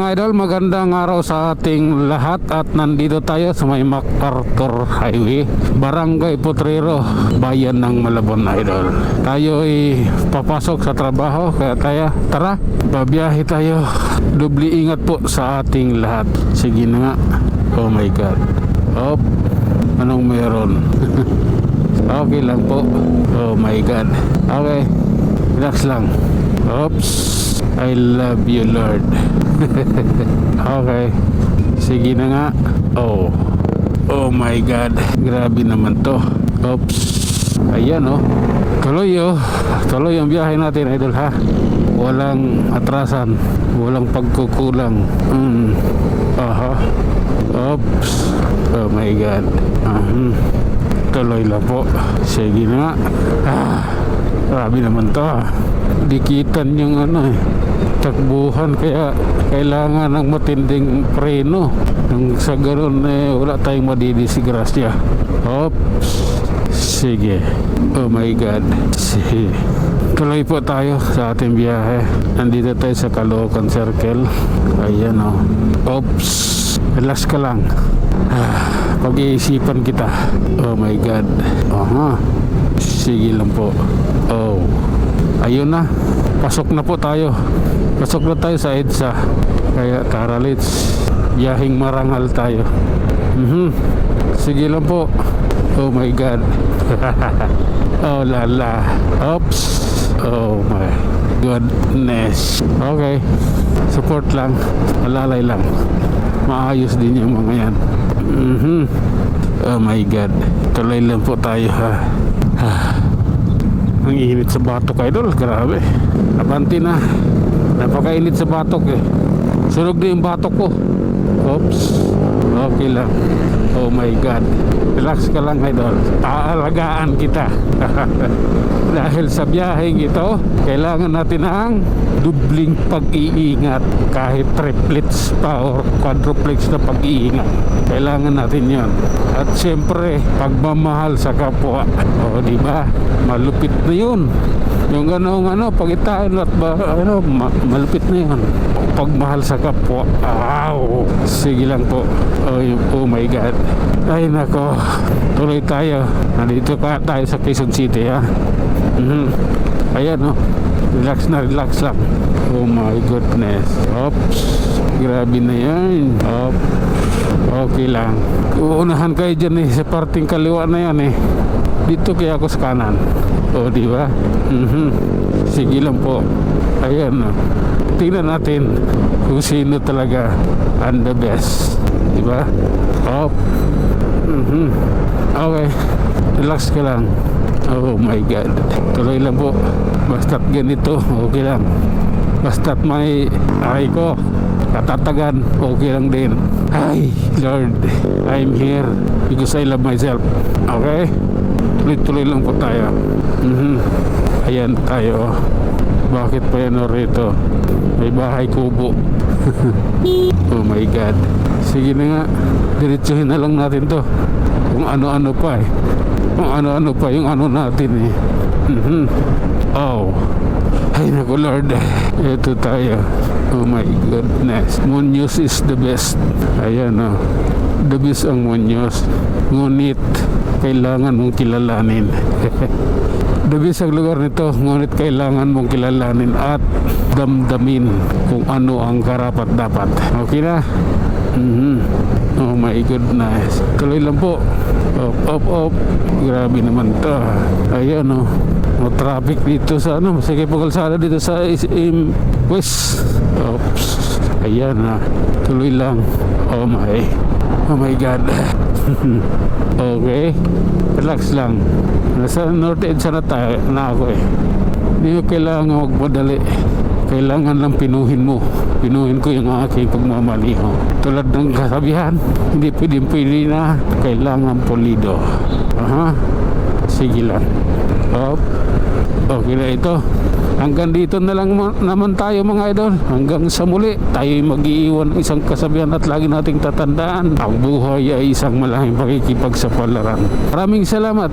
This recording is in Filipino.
mga idol, magandang araw sa ating lahat at nandito tayo sa may MacArthur Highway, Barangay Potrero, Bayan ng Malabon idol. Tayo ay papasok sa trabaho kaya tara, babiyahe tayo. Dubli ingat po sa ating lahat. Sige na nga. Oh my God. Op, anong meron? Okay lang po. Oh my God. Okay, relax lang. Oops, I love you Lord. Okay, sige na nga. Oh my God, grabe naman to. Oops, ayan oh. Tuloy ang biyahe natin idol ha. Walang atrasan, walang pagkukulang. Oops, oh my God. Tuloy lang po. Sige na nga. Grabe naman to ha. Dikitan yung takbuhan, kaya kailangan ng matinding preno. Nang sa ganun wala tayong madidisgrasya. Oops, sige. Oh my God. Sige. Tuloy po tayo sa ating biyahe. Nandito tayo sa Caloocan Circle. Ayan o. Oops, relax ka lang. Pag-iisipan kita. Oh my God. Sige lang po. Ayun na, pasok na po tayo. Pasok na tayo sa EDSA. Kaya tara, let's biyahing marangal tayo. Sige lang po. Oh my God. Oh lala. Oops. Oh my goodness. Okay, support lang, alalay lang. Maayos din yung mga yan. Oh my God. Tuloy lang po tayo ha. Ang init sa batok idol, grabe. Abanti na. Napakainit sa batok eh. Sunog na yung batok ko. Oops. Okay lang. Oh my God. Relax ka lang idol. Aalagaan kita. Dahil sa biyaheng ito, kailangan natin ang dubling pag-iingat. Kahit triplets pa o quadruplex na pag-iingat, kailangan natin yon. At siyempre, pagmamahal sa kapwa. O diba, malupit na yun. Yung pagitaan at malupit na yun. Pagmahal sa kapwa. Sige lang po. Oh my God. Ay nako, tuloy tayo. Nandito pa tayo sa Quezon City ha. Ayan oh. Relax lang. Oh my goodness. Oops, grabe na yan. Okay lang. Uunahan kayo dyan sa parting kaliwa na yan Dito kaya ako sa kanan. Diba? Sige lang po. Ayan tingnan natin kung sino talaga ang the best. Diba? Okay, relax ka lang. Oh my God. Tuloy lang po. Basta't ganito, okay lang. Basta't may ko katatagan, okay lang din. Ay, Lord, I'm here because I love myself. Okay? Tuloy lang po tayo. Ayan tayo. Bakit pa yan rito? May bahay kubo. Oh my God. Sige na nga, diretsuhin na lang natin to. Kung ano-ano pa Kung ano-ano pa yung natin Ay naku Lord. Ito tayo. Oh my goodness. Muñoz is the best. Ayan the best ang Muñoz. Ngunit kailangan mong kilalanin. The best ang lugar nito, ngunit kailangan mong kilalanin at damdamin kung ano ang karapat dapat. Okay na? Oh my goodness. Tuloy lang po. Op. Grabe naman to. Ayan no traffic dito sa sige po kalsada dito sa West. Oops. Ayan tuloy lang. Oh my God. Okay, relax lang. Nasa North EDSA na ako Hindi ko kailangan magmadali. Kailangan lang pinuhin ko yung aking pagmamaliho. Tulad ng kasabihan, hindi pwede na, kailangan pulido. Sige lang. Okay na ito. Hanggang dito na lang naman tayo mga idol. Hanggang sa muli, tayo'y mag-iiwan ng isang kasabihan at lagi nating tatandaan, ang buhay ay isang malaking pakikipagsapalaran. Maraming salamat.